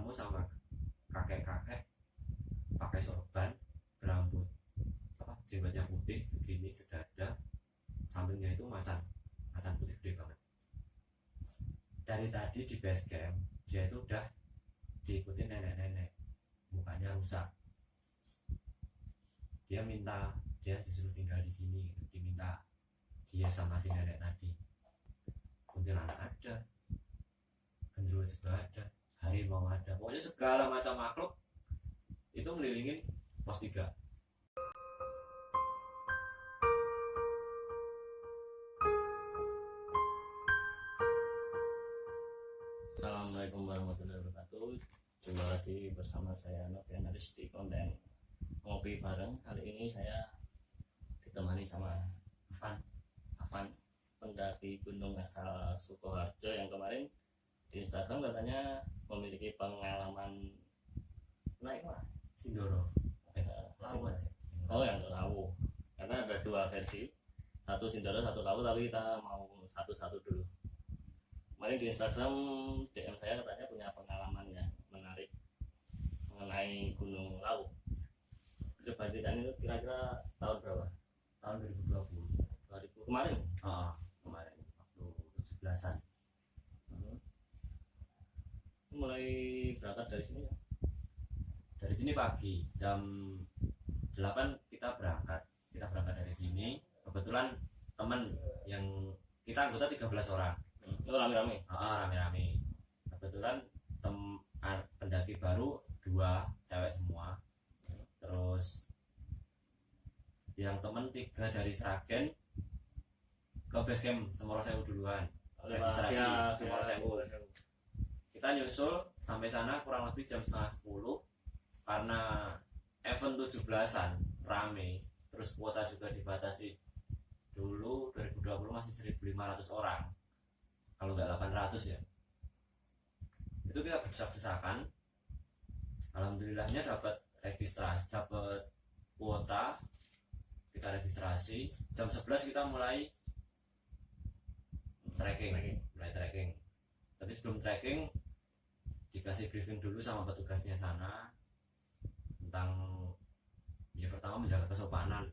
ketemu sama kakek-kakek pakai sorban, berambut jenggotnya putih segini sedada, sampingnya itu macan putih gede banget. Dari tadi di base camp dia itu udah diikuti nenek-nenek, mukanya rusak. Dia disuruh tinggal di sini, diminta dia sama si nenek tadi. Kuntilanak ada, genderuwo juga ada, harimau ada, pokoknya segala macam makhluk itu ngelilingin pos 3. Assalamualaikum warahmatullahi wabarakatuh. Jumpa lagi bersama saya Novian Haris di konten ngopi bareng. Kali ini saya ditemani sama Afan, pendaki gunung asal Sukoharjo yang kemarin di Instagram katanya memiliki pengalaman naik Sindoro. Lawu. Oh, yang Lawu. Karena ada dua versi, satu Sindoro, satu Lawu, tapi kita mau satu-satu dulu. Kemarin di Instagram DM saya katanya punya pengalaman yang menarik mengenai Gunung Lawu. Coba diceritain itu kira-kira tahun berapa? Tahun 2020. 2000 kemarin? Kemarin waktu 17-an. Mulai berangkat dari sini ya? Dari sini pagi jam 8 kita berangkat dari sini. Kebetulan teman yang kita anggota 13 orang. Itu rame-rame? Rame-rame. Kebetulan pendaki baru 2 cewek semua. Terus yang teman 3 dari Sragen ke base camp Semorosewu duluan. Registrasi Semorosewu. Kita nyusul sampai sana kurang lebih jam setengah 10 karena event 17-an rame. Terus kuota juga dibatasi. Dulu 2020 masih 1.500 orang. Kalau nggak 800 ya. Itu kita berdesak-desakan. Alhamdulillahnya dapat registrasi, dapat kuota. Kita registrasi. Jam 11 kita mulai trekking. Tapi sebelum trekking dikasih briefing dulu sama petugasnya sana tentang ya pertama menjaga kesopanan,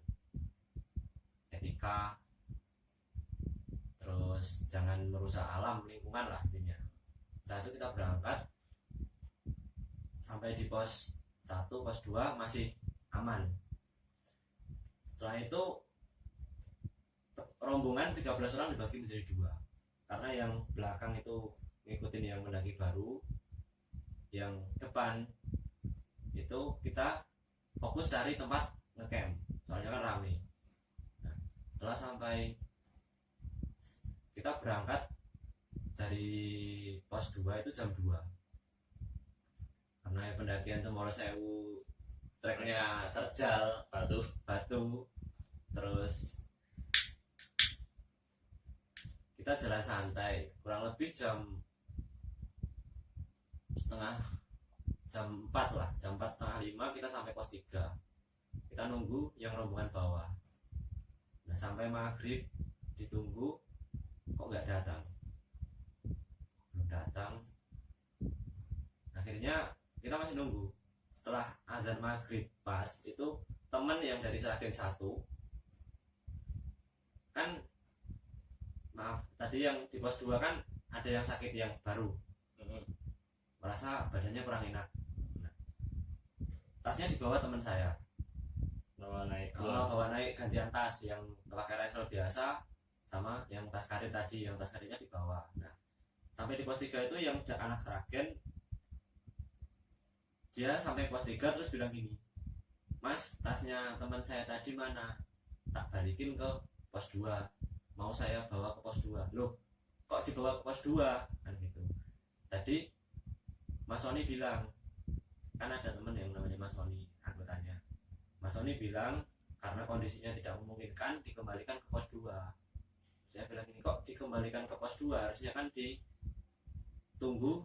etika, terus jangan merusak alam lingkungan lah intinya. Saat itu kita berangkat sampai di pos 1, pos 2 masih aman. Setelah itu rombongan 13 orang dibagi menjadi 2 karena yang belakang itu ngikutin yang mendaki baru, yang depan itu kita fokus cari tempat ngecamp soalnya kan rame. Nah, setelah sampai kita berangkat dari pos 2 itu jam 2 karena pendakian Semorosewu treknya terjal batu terus kita jalan santai kurang lebih jam 4 lah, jam 4 setengah 5 kita sampai pos 3. Kita nunggu yang rombongan bawah. Nah sampai maghrib ditunggu kok nggak datang, belum datang. Akhirnya kita masih nunggu. Setelah azan maghrib pas itu teman yang dari Sragen 1 kan, maaf tadi yang di pos 2 kan ada yang sakit yang baru, merasa badannya kurang enak. Nah, tasnya dibawa teman saya, bawa naik gantian tas yang pakai ransel biasa sama yang tas karet tadi, yang tas karetnya dibawa. Nah sampai di pos 3 itu yang anak Sragen, dia sampai pos 3 terus bilang gini, Mas tasnya teman saya tadi mana? Tak balikin ke pos 2, mau saya bawa ke pos 2. Loh kok dibawa ke pos 2 kan gitu. Tadi Mas Sony bilang, kan ada temen yang namanya Mas Sony anggotanya, Mas Sony bilang karena kondisinya tidak memungkinkan dikembalikan ke pos 2. Saya bilang ini kok dikembalikan ke pos 2, harusnya kan ditunggu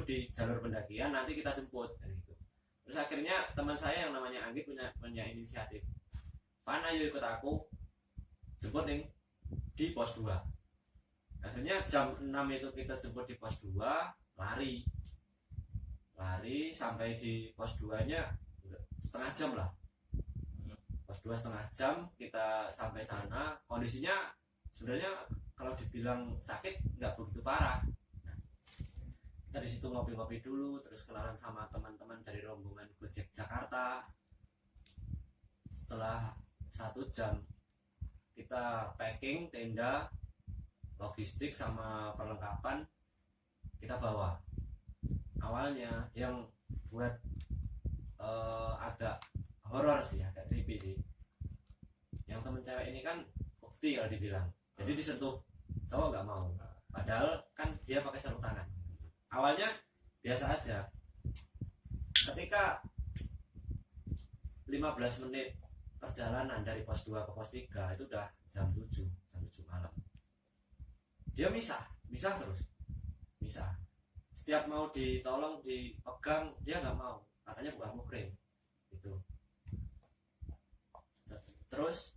di jalur pendakian nanti kita jemput kan gitu. Terus akhirnya teman saya yang namanya Anggit punya inisiatif, Pan ayo ikut aku jemput nih di pos 2. Akhirnya jam 6 itu kita jemput di pos 2, lari lari sampai di pos 2 nya setengah jam lah. Pos 2 setengah jam kita sampai sana. Kondisinya sebenarnya kalau dibilang sakit nggak begitu parah. Nah, kita di situ ngopi-ngopi dulu, terus kenalan sama teman-teman dari rombongan Gojek Jakarta. Setelah 1 jam kita packing tenda, logistik sama perlengkapan kita bawa. Awalnya yang buat agak horor sih, agak creepy sih, yang temen cewek ini kan bukti kalau dibilang, jadi disentuh cowok nggak mau, padahal kan dia pakai sarung tangan. Awalnya biasa aja, ketika 15 menit perjalanan dari pos 2 ke pos 3 itu udah jam 7 malam, dia misah terus, misah. Setiap mau ditolong, dipegang, dia nggak mau, katanya bukan mukrim gitu. Terus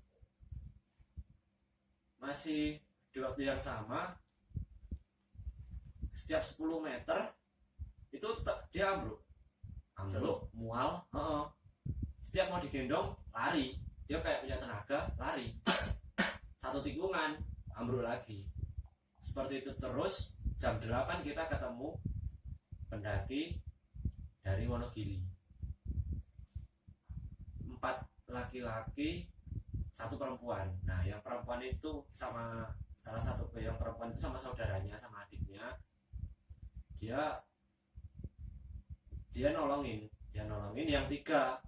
masih di waktu yang sama, setiap 10 meter itu tetap dia ambruk, mual. Setiap mau digendong lari, dia kayak punya tenaga, lari. Satu tikungan ambruk lagi. Seperti itu terus. Jam 8 kita ketemu pendaki dari Wonogiri, 4 laki-laki 1 perempuan. Nah yang perempuan itu sama salah satu, yang perempuan itu sama saudaranya, sama adiknya. Dia nolongin yang 3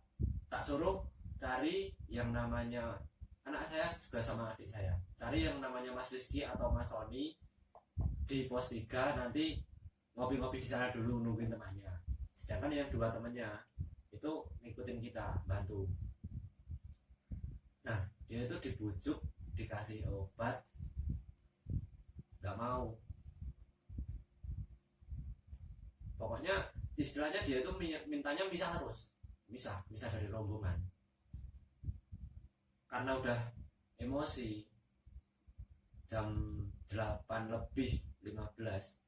tak suruh cari yang namanya, anak saya juga sama adik saya, cari yang namanya Mas Rizky atau Mas Sony di pos 3, nanti ngopi-ngopi di sana dulu nungguin temannya. Sedangkan yang 2 temannya itu ngikutin kita, bantu. Nah dia itu dibujuk, dikasih obat, nggak mau. Pokoknya istilahnya dia itu mintanya misah terus, misah dari rombongan, karena udah emosi. Jam 8 lebih 15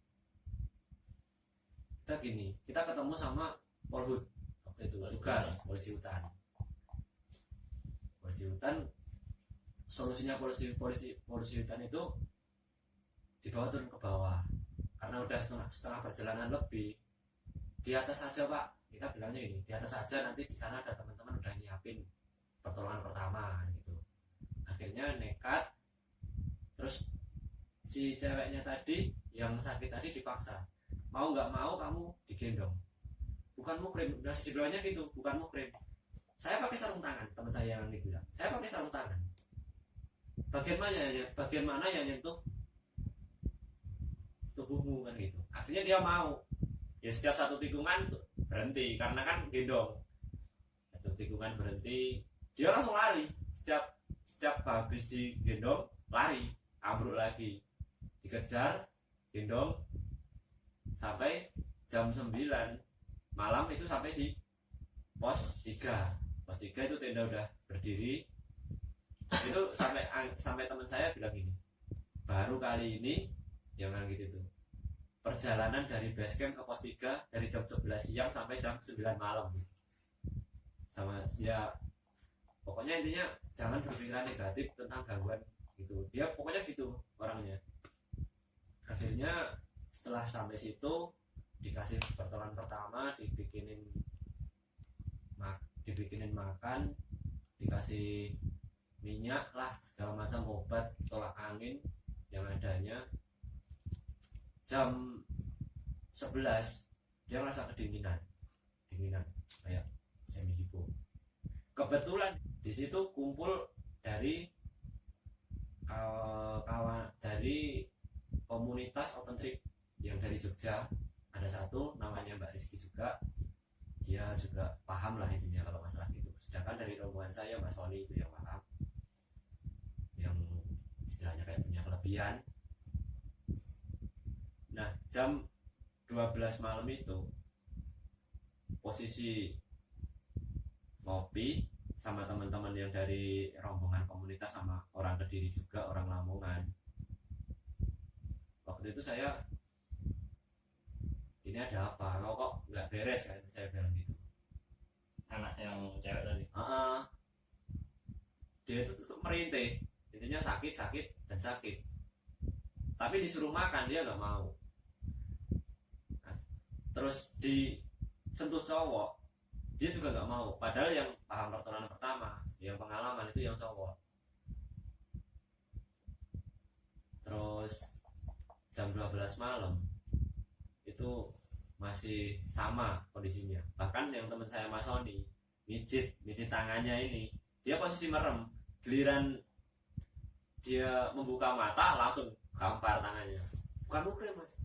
kita ketemu sama Polhut waktu itu, tugas polisi hutan. Solusinya polisi hutan itu dibawa turun ke bawah, karena udah setengah perjalanan lebih. Di atas saja Pak, kita bilangnya ini, di atas saja, nanti di sana ada teman-teman udah nyiapin pertolongan pertama gitu. Akhirnya nekat. Terus si ceweknya tadi yang sakit tadi dipaksa, mau nggak mau kamu digendong, bukan mukrim. Nasi judulnya gitu, bukan mukrim. Saya pakai sarung tangan, teman saya yang bilang saya pakai sarung tangan. Bagian mana yang nyentuh tubuhmu kan gitu. Akhirnya dia mau. Ya setiap 1 tikungan berhenti, karena kan gendong. 1 tikungan berhenti, dia langsung lari. Setiap habis digendong lari, ambruk lagi, dikejar, gendong sampai jam 9 malam itu, sampai di pos 3. Pos 3 itu tenda udah berdiri. Itu sampai teman saya bilang gini, baru kali ini yang gitu itu perjalanan dari base camp ke pos 3 dari jam 11 siang sampai jam 9 malam. Sama ya, pokoknya intinya jangan berpikiran negatif tentang gangguan gitu. Dia pokoknya gitu orangnya. Akhirnya setelah sampai situ dikasih pertolongan pertama, dibikinin makan, dikasih minyak lah, segala macam obat tolak angin yang adanya. Jam 11 dia merasa kedinginan kayak semi hipo. Kebetulan di situ kumpul dari kawan dari komunitas open trip yang dari Jogja. Ada satu namanya Mbak Rizky juga, dia juga paham lah intinya kalau masalah itu. Sedangkan dari rombongan saya Mas Sony itu yang paham, yang istilahnya kayak punya kelebihan. Nah jam 12 malam itu posisi ngopi sama teman-teman yang dari rombongan komunitas, sama orang Kediri juga, orang Lamongan. Waktu itu saya, ini ada apa, kok nggak beres beres kan, saya bilang gitu. Anak yang cewek tadi. Dia itu tetap merintih, intinya sakit sakit dan sakit, tapi disuruh makan dia nggak mau. Nah, terus disentuh cowok dia juga nggak mau, padahal yang paham pertolongan pertama, yang pengalaman itu yang cowok. Terus jam 12 malam itu masih sama kondisinya, bahkan yang teman saya Mas Sony mijit tangannya ini, dia posisi merem, giliran dia membuka mata langsung gampar tangannya, bukan mukul Mas.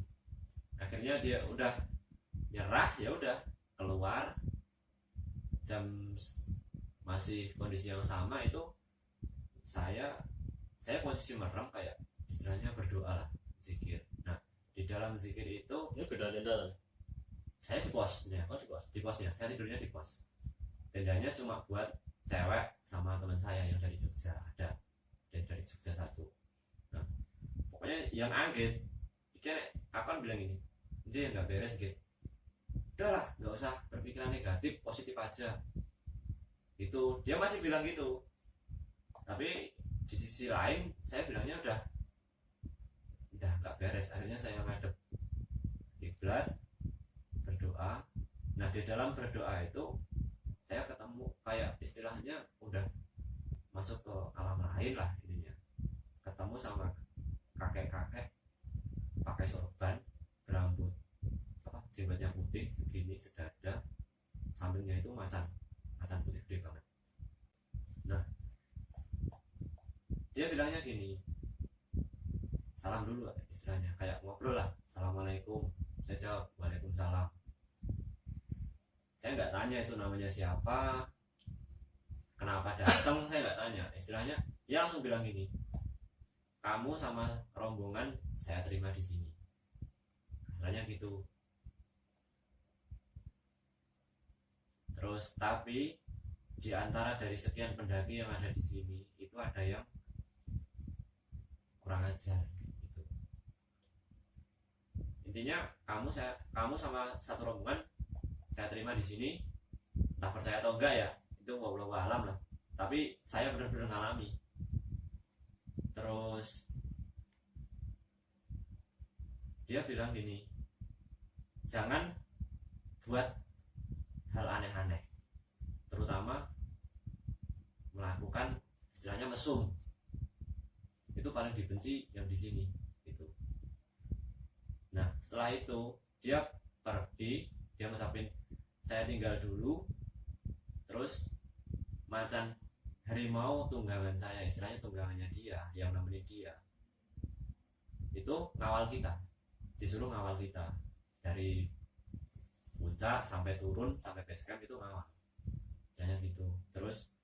Akhirnya dia udah nyerah, ya udah keluar. Jam masih kondisi yang sama itu saya posisi merem, kayak istilahnya berdoa lah, zikir. Nah di dalam zikir itu Ini beda tenda. saya di posnya, di posnya saya tidurnya di pos. Tendanya cuma buat cewek sama teman saya yang dari Jogja, ada dari Jogja satu. Nah pokoknya yang angget ikan akan bilang ini, dia nggak beres gitu, udahlah nggak usah berpikiran negatif, positif aja. Itu dia masih bilang gitu, tapi di sisi lain saya bilangnya udah nggak beres. Akhirnya saya ngadep kiblat, berdoa. Nah di dalam berdoa itu saya ketemu, kayak istilahnya udah masuk ke alam lain lah intinya, ketemu sama kakek-kakek pakai sorban, berambut jenggotnya putih segini sedada, sampingnya itu macan putih gede banget. Nah dia bilangnya gini, salam dulu istilahnya, kayak ngobrol lah, assalamualaikum. Saya jawab waalaikumsalam. Saya nggak tanya itu namanya siapa, kenapa datang, saya nggak tanya. Istilahnya dia langsung bilang gini, kamu sama rombongan saya terima di sini, istilahnya gitu. Terus tapi di antara dari sekian pendaki yang ada di sini itu ada yang kurang ajar gitu. Intinya kamu sama satu rombongan saya terima di sini, entah percaya atau enggak ya itu wallahu alam lah, tapi saya benar-benar ngalami. Terus dia bilang gini, jangan buat hal aneh-aneh, terutama melakukan istilahnya mesum, itu paling dibenci yang di sini itu. Nah setelah itu dia pergi, dia ngucapin saya tinggal dulu. Terus macan harimau tunggangan saya, istilahnya tunggangannya dia yang nemenin dia itu ngawal kita, disuruh ngawal kita dari puncak sampai turun sampai base camp itu ngawal, istilahnya gitu. Terus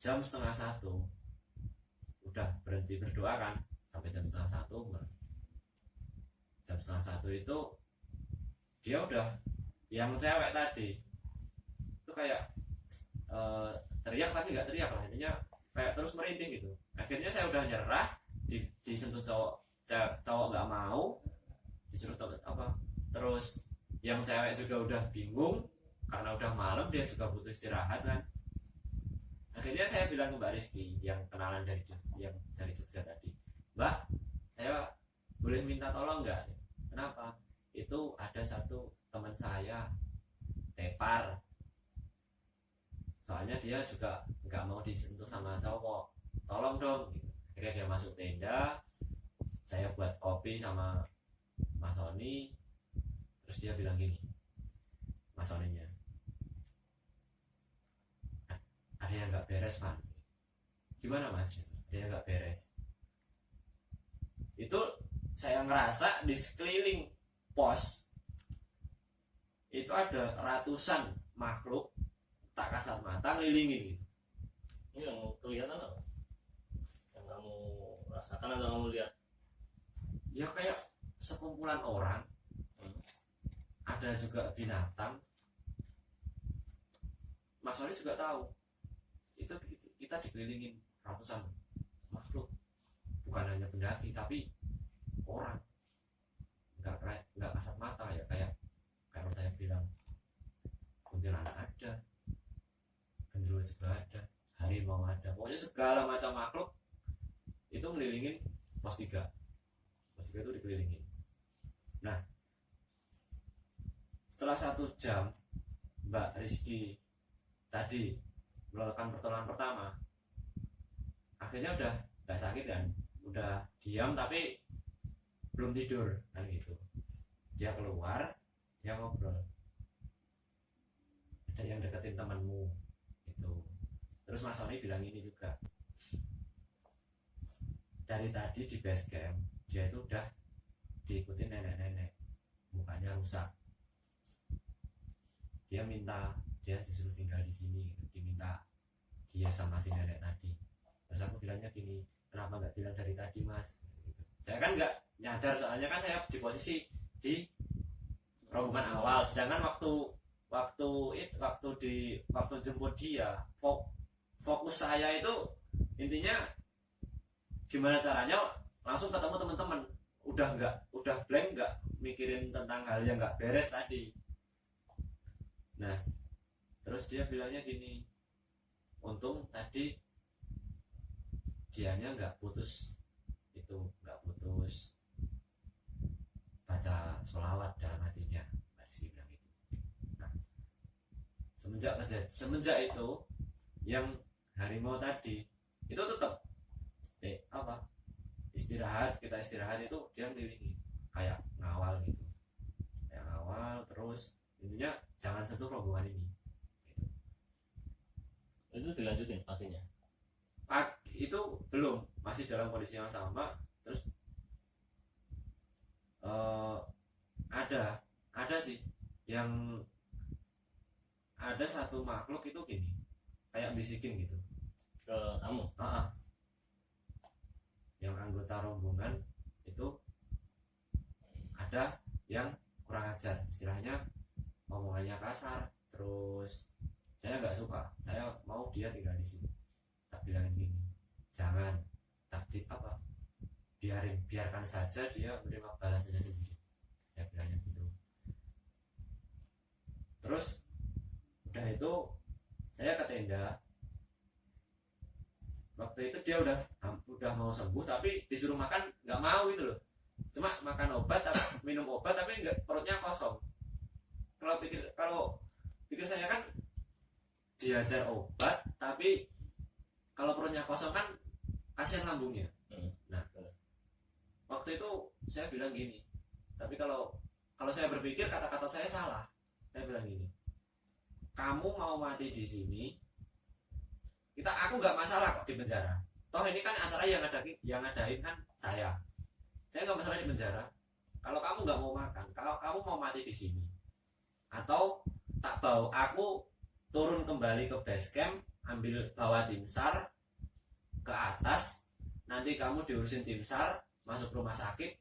jam 12:30 udah berhenti berdoa kan, sampai jam 12:30. Jam 12:30 itu dia udah, yang cewek tadi itu kayak teriak tapi nggak teriak lah, intinya kayak terus merinding gitu. Akhirnya saya udah nyerah, disentuh cowok nggak mau, disuruh apa. Terus yang cewek juga udah bingung karena udah malam, dia juga butuh istirahat kan. Akhirnya saya bilang ke Mbak Rizky yang kenalan dari Jogja tadi, Mbak saya boleh minta tolong nggak? Kenapa? Itu ada satu teman saya tepar, soalnya dia juga nggak mau disentuh sama cowok, tolong dong gitu. Akhirnya dia masuk tenda, saya buat kopi sama Mas Sony. Terus dia bilang gini, Mas Soninya, ada yang nggak beres Pak. Gimana Mas? Ada yang nggak beres. Itu saya ngerasa di sekeliling pos itu ada ratusan makhluk tak kasat mata ngelilingin gitu. Ini yang kelihatan apa? Yang kamu rasakan atau kamu lihat? Ya kayak sekumpulan orang, ada juga binatang. Mas Sony juga tahu itu kita dikelilingin ratusan makhluk, bukan hanya pendaki tapi orang, nggak kasat mata ya, kayak saya bilang juga ada, harimau ada, pokoknya segala macam makhluk itu melilingin pos 3. Pos 3 itu dikelilingin. Nah, setelah 1 jam Mbak Rizky tadi melakukan pertolongan pertama, akhirnya udah nggak sakit kan, udah diam tapi belum tidur kan gitu. Dia keluar, dia ngobrol, ada yang deketin temanmu itu. Terus Mas Sony bilang ini juga, dari tadi di base camp dia itu udah diikutin nenek-nenek, mukanya rusak. Dia minta, dia disuruh tinggal di sini gitu. Diminta dia sama si nenek tadi. Terus aku bilangnya gini, kenapa nggak bilang dari tadi Mas gitu. Saya kan nggak nyadar, soalnya kan saya di posisi di rombongan awal, sedangkan waktu jemput dia, fokus saya itu intinya gimana caranya langsung ketemu teman-teman, udah blank, nggak mikirin tentang hal yang nggak beres tadi. Nah, terus dia bilangnya gini, untung tadi dianya nggak putus baca sholawat dalam hatinya. Bilang itu. Nah, semenjak itu yang harimau tadi itu tetap kita istirahat itu dia ngelilingi kayak ngawal gitu, kayak ngawal terus. Intinya jangan sentuh rombongan ini gitu. Itu dilanjutin paginya? Itu belum, masih dalam kondisi yang sama. Terus ada sih yang ada satu makhluk itu gini, kayak bisikin gitu ke kamu. Yang anggota rombongan itu ada yang kurang ajar, istilahnya omongannya kasar. Terus saya nggak suka, saya mau dia tinggal di sini. Tak bilangin gini, jangan, biarkan saja dia menerima balasannya sendiri. Saya bilangnya gitu. Terus udah itu saya ke tenda. Waktu itu dia udah mau sembuh, tapi disuruh makan nggak mau gitu loh. Cuma makan obat, minum obat, tapi nggak, perutnya kosong. Kalau pikir saya kan diajar obat, tapi kalau perutnya kosong kan kasihan lambungnya. Nah, waktu itu saya bilang gini, tapi kalau saya berpikir kata-kata saya salah. Saya bilang gini, kamu mau mati di sini, aku nggak masalah kok di penjara. Toh ini kan acara yang ngadain kan saya nggak masalah di penjara. Kalau kamu nggak mau makan, kalau kamu mau mati di sini, atau tak bawa aku turun kembali ke base camp, bawa tim SAR ke atas, nanti kamu diurusin tim SAR, masuk rumah sakit,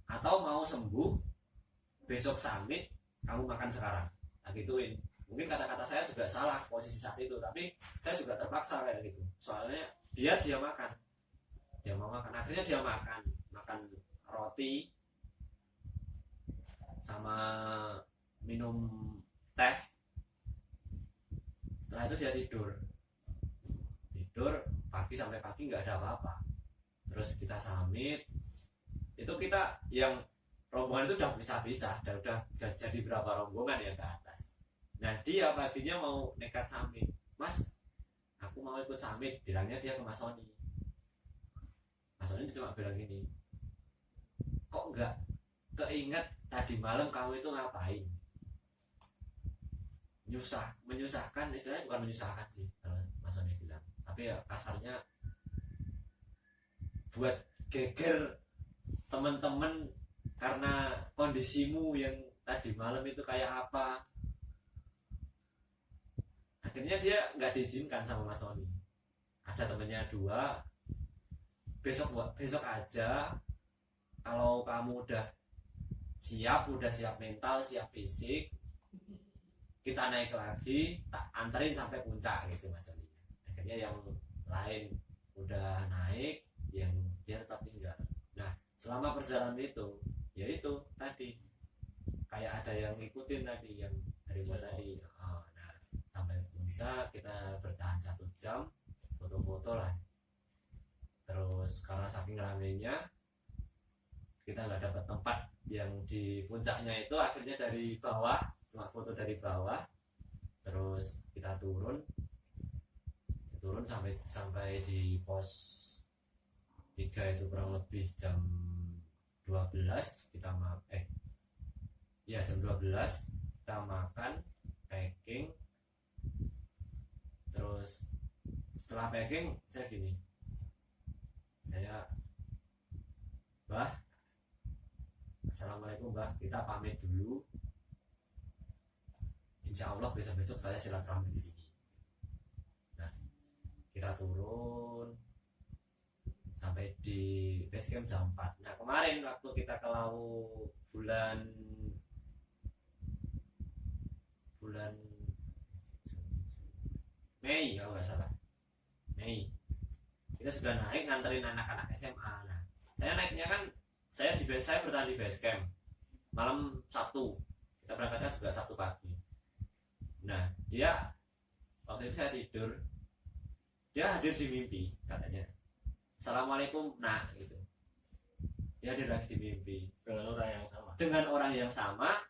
atau mau sembuh besok summit, kamu makan sekarang. Tak gituin. Mungkin kata-kata saya juga salah posisi saat itu, tapi saya juga terpaksa kayak gitu. Soalnya dia makan, dia mau makan, akhirnya dia makan roti sama minum teh. Setelah itu dia tidur pagi sampai pagi nggak ada apa-apa. Terus kita summit, itu kita yang rombongan itu udah pisah-pisah, udah jadi berapa rombongan yang ke atas. Nah, dia paginya mau nekat summit, Mas, aku mau ikut summit, bilangnya dia ke Mas Sony. Mas Sony cuma bilang gini, kok nggak keinget tadi malam kamu itu ngapain? Menyusahkan, istilahnya bukan menyusahkan sih kalau Mas Sony bilang, tapi ya kasarnya buat geger teman-teman karena kondisimu yang tadi malam itu kayak apa. Akhirnya dia nggak diizinkan sama Mas Sony. Ada temennya 2, besok aja, kalau kamu udah siap mental, siap fisik, kita naik lagi, tak anterin sampai puncak gitu Mas Sony. Akhirnya yang lain udah naik, yang dia tetap tinggal. Nah, selama perjalanan itu, ya itu tadi kayak ada yang ngikutin tadi, yang harimau tadi. Nah, sampai puncak bisa kita bertahan 1 jam foto-foto lah. Terus karena saking ramenya kita nggak dapat tempat yang di puncaknya itu, akhirnya dari bawah, cuma foto dari bawah. Terus kita turun sampai di pos 3 itu kurang lebih jam 12 kita jam 12 kita makan, packing. Terus setelah packing saya Mbah, assalamualaikum Mbah, kita pamit dulu, insya Allah besok saya silaturahmi di sini. Nah, kita turun sampai di base camp jam 4. Nah, kemarin waktu kita ke laut bulan Mei kalau nggak salah, Mei, kita sudah naik nganterin anak-anak SMA. Nah, saya naiknya kan saya bertahan di base camp malam Sabtu, kita berangkatnya juga Sabtu pagi. Nah, dia waktu itu saya tidur, dia hadir di mimpi, katanya assalamualaikum, nah gitu, dia hadir lagi di mimpi dengan orang yang sama,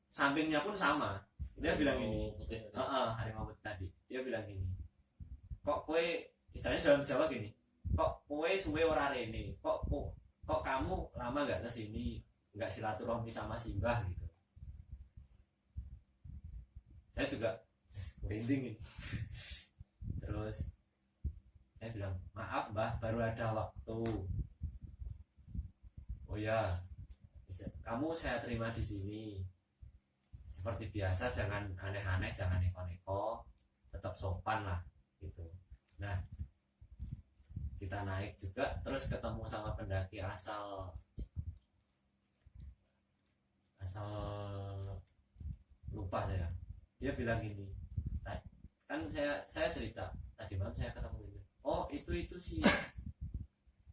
sampingnya pun sama. Dia bilang ini harimau putih tadi, dia bilang ini, kok kue, istilahnya dalam Jawa gini, kok kue suwe ora rene, kok kamu lama nggak kesini, nggak silaturahmi sama Simbah gitu. Saya juga merinding. Terus saya bilang, maaf Mbah, baru ada waktu. Oh ya, kamu saya terima di sini seperti biasa, jangan aneh-aneh, jangan neko-neko, tetap sopan lah gitu. Nah, kita naik juga, terus ketemu sama pendaki asal lupa saya. Dia bilang ini, kan saya cerita tadi malam saya ketemu ini, oh itu sih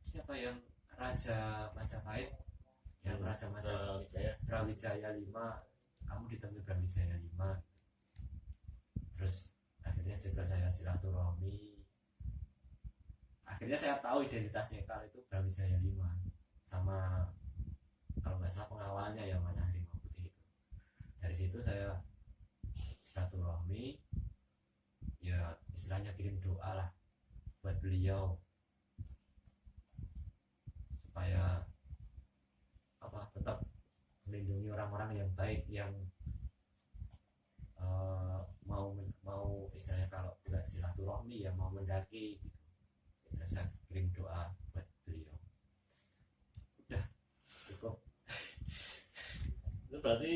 siapa yang Raja Majapahit, yang Raja Majapahit, Brawijaya 5, kamu ditemui Brawijaya 5. Terus akhirnya juga saya silaturahmi, akhirnya saya tahu identitasnya kalau itu Brawijaya 5 sama kalau nggak salah pengawalnya yang mana harimau putih itu. Dari situ saya silaturahmi, ya istilahnya kirim doa lah buat beliau supaya tetap melindungi orang-orang yang baik, yang mau istilahnya kalau tidak silaturahmi ya mau mendaki gitu. Saya kirim doa buat beliau. Udah cukup. Itu berarti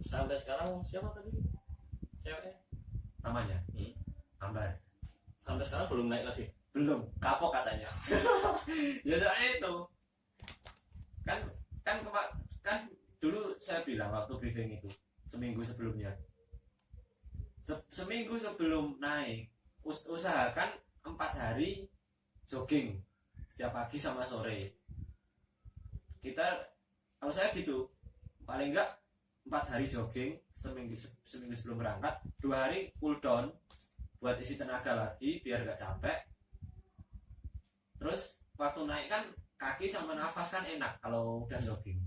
sampai sekarang siapa tadi ceweknya Namanya Ambar. sampai sekarang belum naik lagi? Belum, kapok katanya. Ya itu kan dulu saya bilang waktu briefing itu seminggu sebelumnya, seminggu sebelum naik usahakan 4 hari jogging setiap pagi sama sore. Kalau saya gitu, paling enggak 4 hari jogging seminggu sebelum berangkat, 2 hari cool down buat isi tenaga lagi biar gak capek. Terus waktu naik kan kaki sama nafas kan enak kalau udah jogging,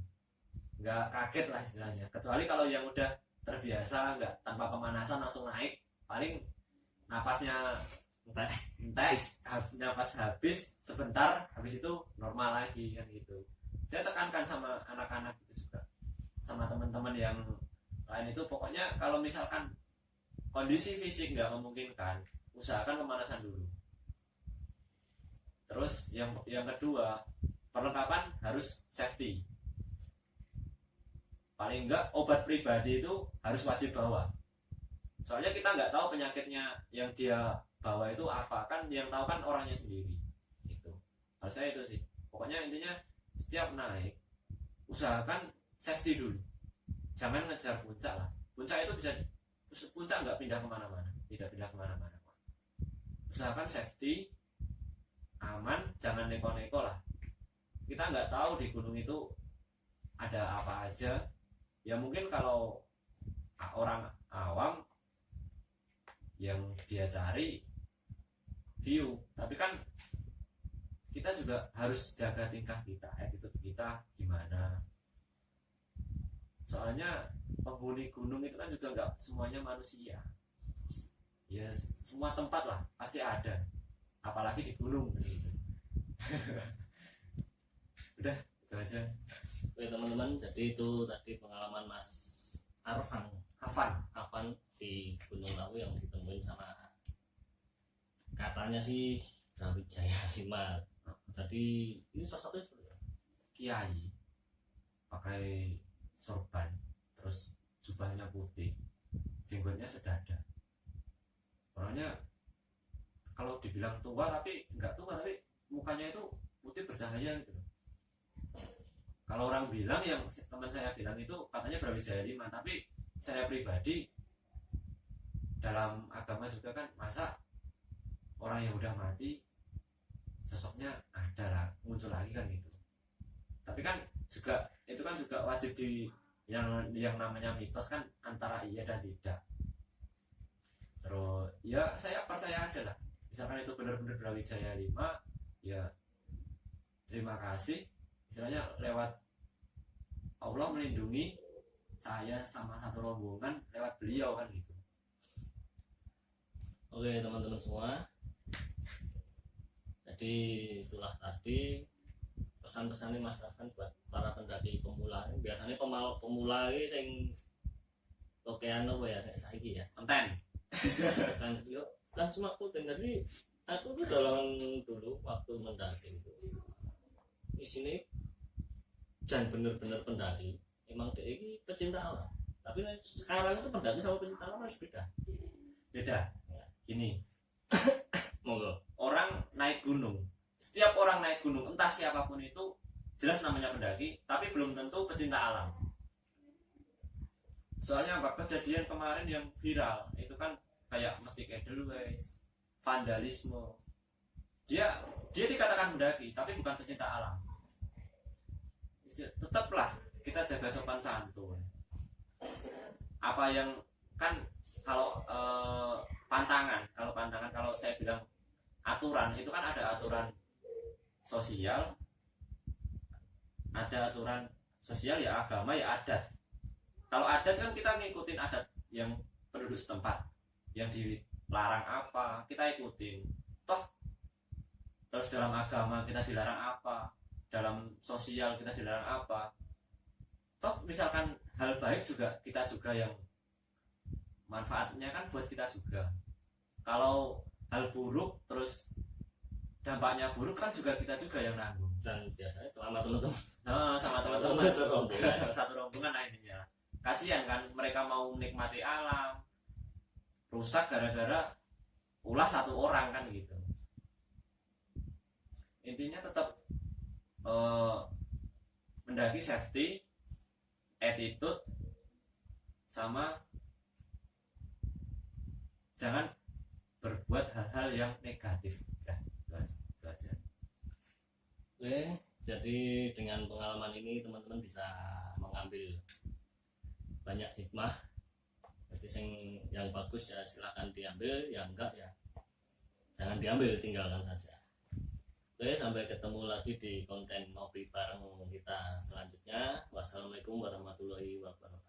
nggak kaget lah istilahnya. Kecuali kalau yang udah terbiasa nggak tanpa pemanasan langsung naik, paling napasnya napas habis sebentar, habis itu normal lagi kan gitu. Saya tekankan sama anak-anak itu juga, sama teman-teman yang lain itu, pokoknya kalau misalkan kondisi fisik nggak memungkinkan, usahakan pemanasan dulu. Terus yang kedua, perlengkapan harus safety. Paling enggak obat pribadi itu harus wajib bawa. Soalnya kita nggak tahu penyakitnya yang dia bawa itu apa, kan yang tahu kan orangnya sendiri. Itu. Kalau saya itu sih. Pokoknya intinya setiap naik usahakan safety dulu. Jangan ngejar puncak lah. Puncak itu puncak nggak pindah kemana-mana, tidak pindah kemana-mana. Usahakan safety, aman, jangan neko-neko lah. Kita nggak tahu di gunung itu ada apa aja. Ya mungkin kalau orang awam yang dia cari view, tapi kan kita juga harus jaga tingkah kita, attitude kita gimana. Soalnya penghuni gunung itu kan juga nggak semuanya manusia ya, semua tempat lah pasti ada, apalagi di gunung gitu. Udah itu aja. Oke teman-teman, jadi itu tadi pengalaman Mas Afan di Gunung Lawu yang ditemuin sama katanya sih Brawijaya 5. Jadi ini sosoknya Kiai pakai sorban, terus jubahnya putih, jenggotnya sedada. Orangnya kalau dibilang tua tapi nggak tua, tapi mukanya itu putih bercahaya gitu. Kalau orang bilang, yang teman saya bilang itu katanya Brawijaya 5, tapi saya pribadi dalam agama juga kan, masa orang yang udah mati sosoknya ada lah muncul lagi kan gitu. Tapi kan juga itu kan juga wajib di yang namanya mitos kan, antara iya dan tidak. Terus ya saya percaya aja lah, misalkan itu benar-benar Brawijaya 5, ya terima kasih istilahnya, lewat Allah melindungi saya sama satu rombongan lewat beliau kan gitu. Oke teman-teman semua, jadi itulah tadi pesan-pesan ini Mas Afan buat para pendaki pemula. Biasanya pemula ini sing okean apa ya kayak saiki ya Konten kan yuk kan cuma kutin. Jadi aku tuh dalam dulu waktu mendaki itu di sini dan bener-bener pendaki emang dia ini pecinta alam, tapi sekarang itu pendaki sama pecinta alam harus beda beda ya. Gini, Monggo. orang naik gunung, setiap orang naik gunung entah siapapun itu jelas namanya pendaki, tapi belum tentu pecinta alam. Soalnya apa, kejadian kemarin yang viral itu kan kayak metik edelweiss, vandalisme, dia dikatakan pendaki tapi bukan pecinta alam. Tetaplah kita jaga sopan santun. Apa yang kan kalau pantangan kalau saya bilang aturan itu kan ada aturan sosial, ya agama, ya adat. Kalau adat kan kita ngikutin adat yang penduduk setempat, yang dilarang apa kita ikutin. Toh terus dalam agama kita dilarang apa, dalam sosial kita dilarang apa. Toh misalkan hal baik juga kita juga yang manfaatnya kan buat kita juga. Kalau hal buruk terus dampaknya buruk kan juga kita juga yang nanggung. Dan biasanya sama teman-teman Sama teman-teman satu rombongan nah intinya. Kasihan kan mereka mau menikmati alam, rusak gara-gara ulah satu orang kan gitu. Intinya tetap mendaki safety, attitude, sama jangan berbuat hal-hal yang negatif. Ya, itu aja. Oke, jadi dengan pengalaman ini teman-teman bisa mengambil banyak hikmah. Jadi yang bagus ya silakan diambil, yang enggak ya jangan diambil, tinggalkan saja. Oke, sampai ketemu lagi di konten ngopi bareng kita selanjutnya. Wassalamualaikum warahmatullahi wabarakatuh.